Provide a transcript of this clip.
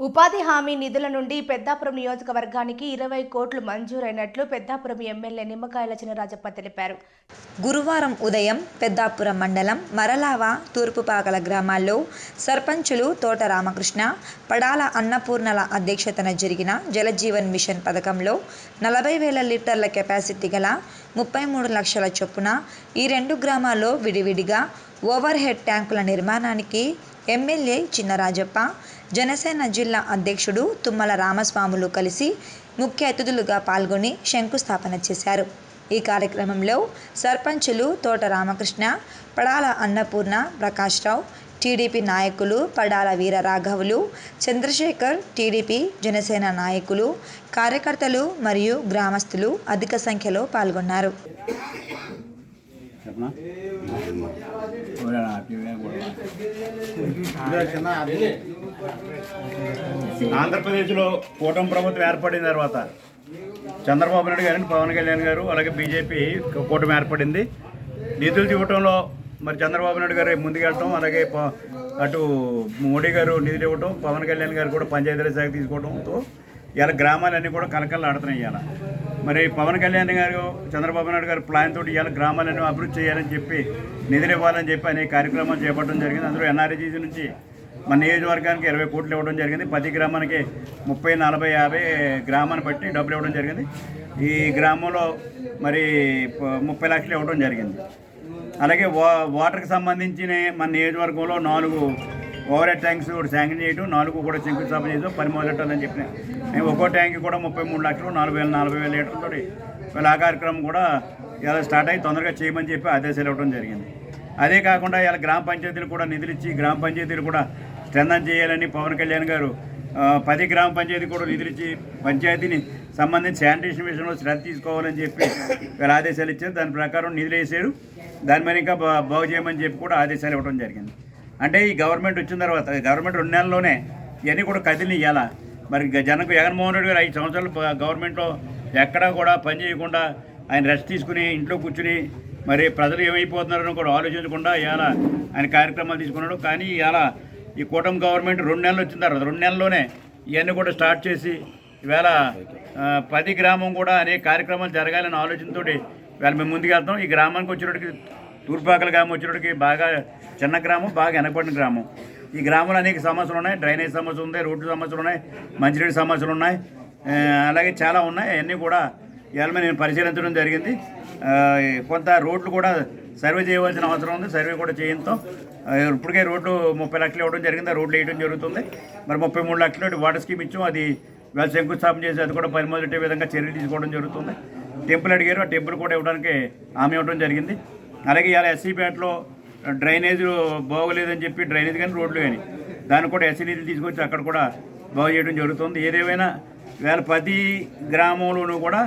ఉపాధి హామీ నిధుల నుండి పెద్దాపురం నియోజకవర్గానికి 20 కోట్లు మంజూరైనట్లు పెద్దాపురం ఎమ్మెల్యే నిమ్మకాయల చినరాజప్ప తెలిపారు. గురువారం ఉదయం పెద్దాపురం మండలం మరలావ, తూర్పుపాకల గ్రామాల్లో సర్పంచులు తోట రామకృష్ణ, పడాల అన్నపూర్ణల అధ్యక్షతన జరిగిన జలజీవన్ మిషన్ పథకంలో 40,000 లీటర్ల కెపాసిటీ గల 33 లక్షల చొప్పున ఈ 2 గ్రామాల్లో విడివిడిగా ఓవర్ హెడ్ ట్యాంకుల నిర్మాణానికి ఎమ్మెల్యే చినరాజప్ప, జనసేన జిల్లా అధ్యక్షుడు తుమ్మల రామస్వాములు కలిసి ముఖ్య అతిథులుగా పాల్గొని శంకుస్థాపన చేశారు. ఈ కార్యక్రమంలో సర్పంచులు తోట రామకృష్ణ, పడాల అన్నపూర్ణ, ప్రకాశ్రావు, టీడీపీ నాయకులు పడాల వీరరాఘవులు, చంద్రశేఖర్, టీడీపీ, జనసేన నాయకులు, కార్యకర్తలు మరియు గ్రామస్తులు అధిక సంఖ్యలో పాల్గొన్నారు. ఆంధ్రప్రదేశ్లో కూటమి ప్రభుత్వం ఏర్పడిన తర్వాత చంద్రబాబు నాయుడు గారు, పవన్ కళ్యాణ్ గారు, అలాగే బీజేపీ కూటమి ఏర్పడింది. నిధులు ఇవ్వటంలో మరి చంద్రబాబు నాయుడు గారు ముందుకెళ్ళటం, అలాగే అటు మోడీ గారు నిధులు ఇవ్వటం, పవన్ కళ్యాణ్ గారు కూడా పంచాయతీరాజ్ శాఖ తీసుకోవడంతో ఇలా గ్రామాలన్నీ కూడా కలకలు ఆడుతున్నాయి. ఇవాళ మరి పవన్ కళ్యాణ్ గారు, చంద్రబాబు నాయుడు గారు ప్లాన్ తోటి ఇవాళ గ్రామాలను అభివృద్ధి చేయాలని చెప్పి నిధులు ఇవ్వాలని చెప్పి అనేక కార్యక్రమాలు చేపట్టడం జరిగింది. అందులో ఎన్ఆర్జీసీ నుంచి మన నియోజకవర్గానికి 20 కోట్లు ఇవ్వడం జరిగింది. ప్రతి గ్రామానికి 30, 40, 50 గ్రామాన్ని బట్టి డబ్బులు ఇవ్వడం జరిగింది. ఈ గ్రామంలో మరి 30 లక్షలు ఇవ్వడం జరిగింది. అలాగే వాటర్కి సంబంధించిన మన నియోజకవర్గంలో 4 ఓవర్ హెడ్ ట్యాంక్స్ కూడా శాంక్షన్ చేయడం, 4 కూడా శంకుస్థాపన చేయడం, 10 మొదలెట్టాలని చెప్పిన మేము ఒక్కో ట్యాంక్ కూడా 33 లక్షలు, 40,000 లీటర్లతో వీళ్ళ ఆ కార్యక్రమం కూడా ఇలా స్టార్ట్ అయ్యి తొందరగా చేయమని చెప్పి ఆదేశాలు ఇవ్వడం జరిగింది. అదే కాకుండా ఇలా గ్రామ పంచాయతీలు కూడా నిధులు ఇచ్చి గ్రామ పంచాయతీలు కూడా స్ట్రెంథన్ చేయాలని పవన్ కళ్యాణ్ గారు 10 గ్రామ పంచాయతీ కూడా నిధులు ఇచ్చి పంచాయతీని సంబంధించి శానిటేషన్ విషయంలో శ్రద్ధ తీసుకోవాలని చెప్పి వీళ్ళ ఆదేశాలు ఇచ్చారు. దాని ప్రకారం నిధులు వేసారు. దాని మీద ఇంకా బాగు చేయమని చెప్పి కూడా ఆదేశాలు ఇవ్వడం జరిగింది. అంటే ఈ గవర్నమెంట్ వచ్చిన తర్వాత గవర్నమెంట్ 2 నెలల్లోనే ఇవన్నీ కూడా కదిలి ఇవ్వాల. మరి జగన్మోహన్ రెడ్డి గారు 5 సంవత్సరాలు గవర్నమెంట్లో ఎక్కడా కూడా పని చేయకుండా ఆయన రెస్ట్ తీసుకుని ఇంట్లో కూర్చుని మరి ప్రజలు ఏమైపోతున్నారని కూడా ఆలోచించకుండా ఇవాళ ఆయన కార్యక్రమాలు తీసుకున్నాడు. కానీ ఇవాళ ఈ కూటమి గవర్నమెంట్ 2 నెలలు వచ్చిన తర్వాత 2 నెలల్లోనే ఇవన్నీ కూడా స్టార్ట్ చేసి ఇవాళ 10 గ్రామం కూడా అనేక కార్యక్రమాలు జరగాలని ఆలోచనతో ఇవాళ మేము ముందుకెళ్తాం. ఈ గ్రామానికి వచ్చేటికి తూర్పాకల గ్రామం వచ్చేటికి బాగా చిన్న గ్రామం, బాగా వెనకబడిన గ్రామం. ఈ గ్రామంలో అనేక సమస్యలు ఉన్నాయి. డ్రైనేజ్ సమస్యలు ఉన్నాయి, రోడ్డు సమస్యలు ఉన్నాయి, మంచినీటి సమస్యలు ఉన్నాయి, అలాగే చాలా ఉన్నాయి. అవన్నీ కూడా ఇవాళ నేను పరిశీలించడం జరిగింది. కొంత రోడ్లు కూడా సర్వే చేయవలసిన అవసరం ఉంది. సర్వే కూడా చేయించాం. ఇప్పటికే రోడ్లు 30 లక్షలు ఇవ్వడం జరిగింది. ఆ రోడ్లు వేయడం జరుగుతుంది. మరి 33 లక్షలు వాటర్ స్కీమ్ ఇచ్చాం. అది వాళ్ళు శంకుస్థాపన చేసి అది కూడా పని మొదలెట్టే విధంగా చర్యలు తీసుకోవడం జరుగుతుంది. టెంపుల్ అడిగారు, ఆ టెంపుల్ కూడా ఇవ్వడానికి హామీ ఇవ్వడం జరిగింది. అలాగే ఇవాళ ఎస్సీపేటలో డ్రైనేజ్ బాగోలేదని చెప్పి డ్రైనేజ్ కానీ రోడ్లు కానీ దాన్ని కూడా ఎస్సీ నిధులు తీసుకొచ్చి అక్కడ కూడా బాగు చేయడం జరుగుతుంది. ఏదేమైనా ఇవాళ 10 గ్రామంలోనూ కూడా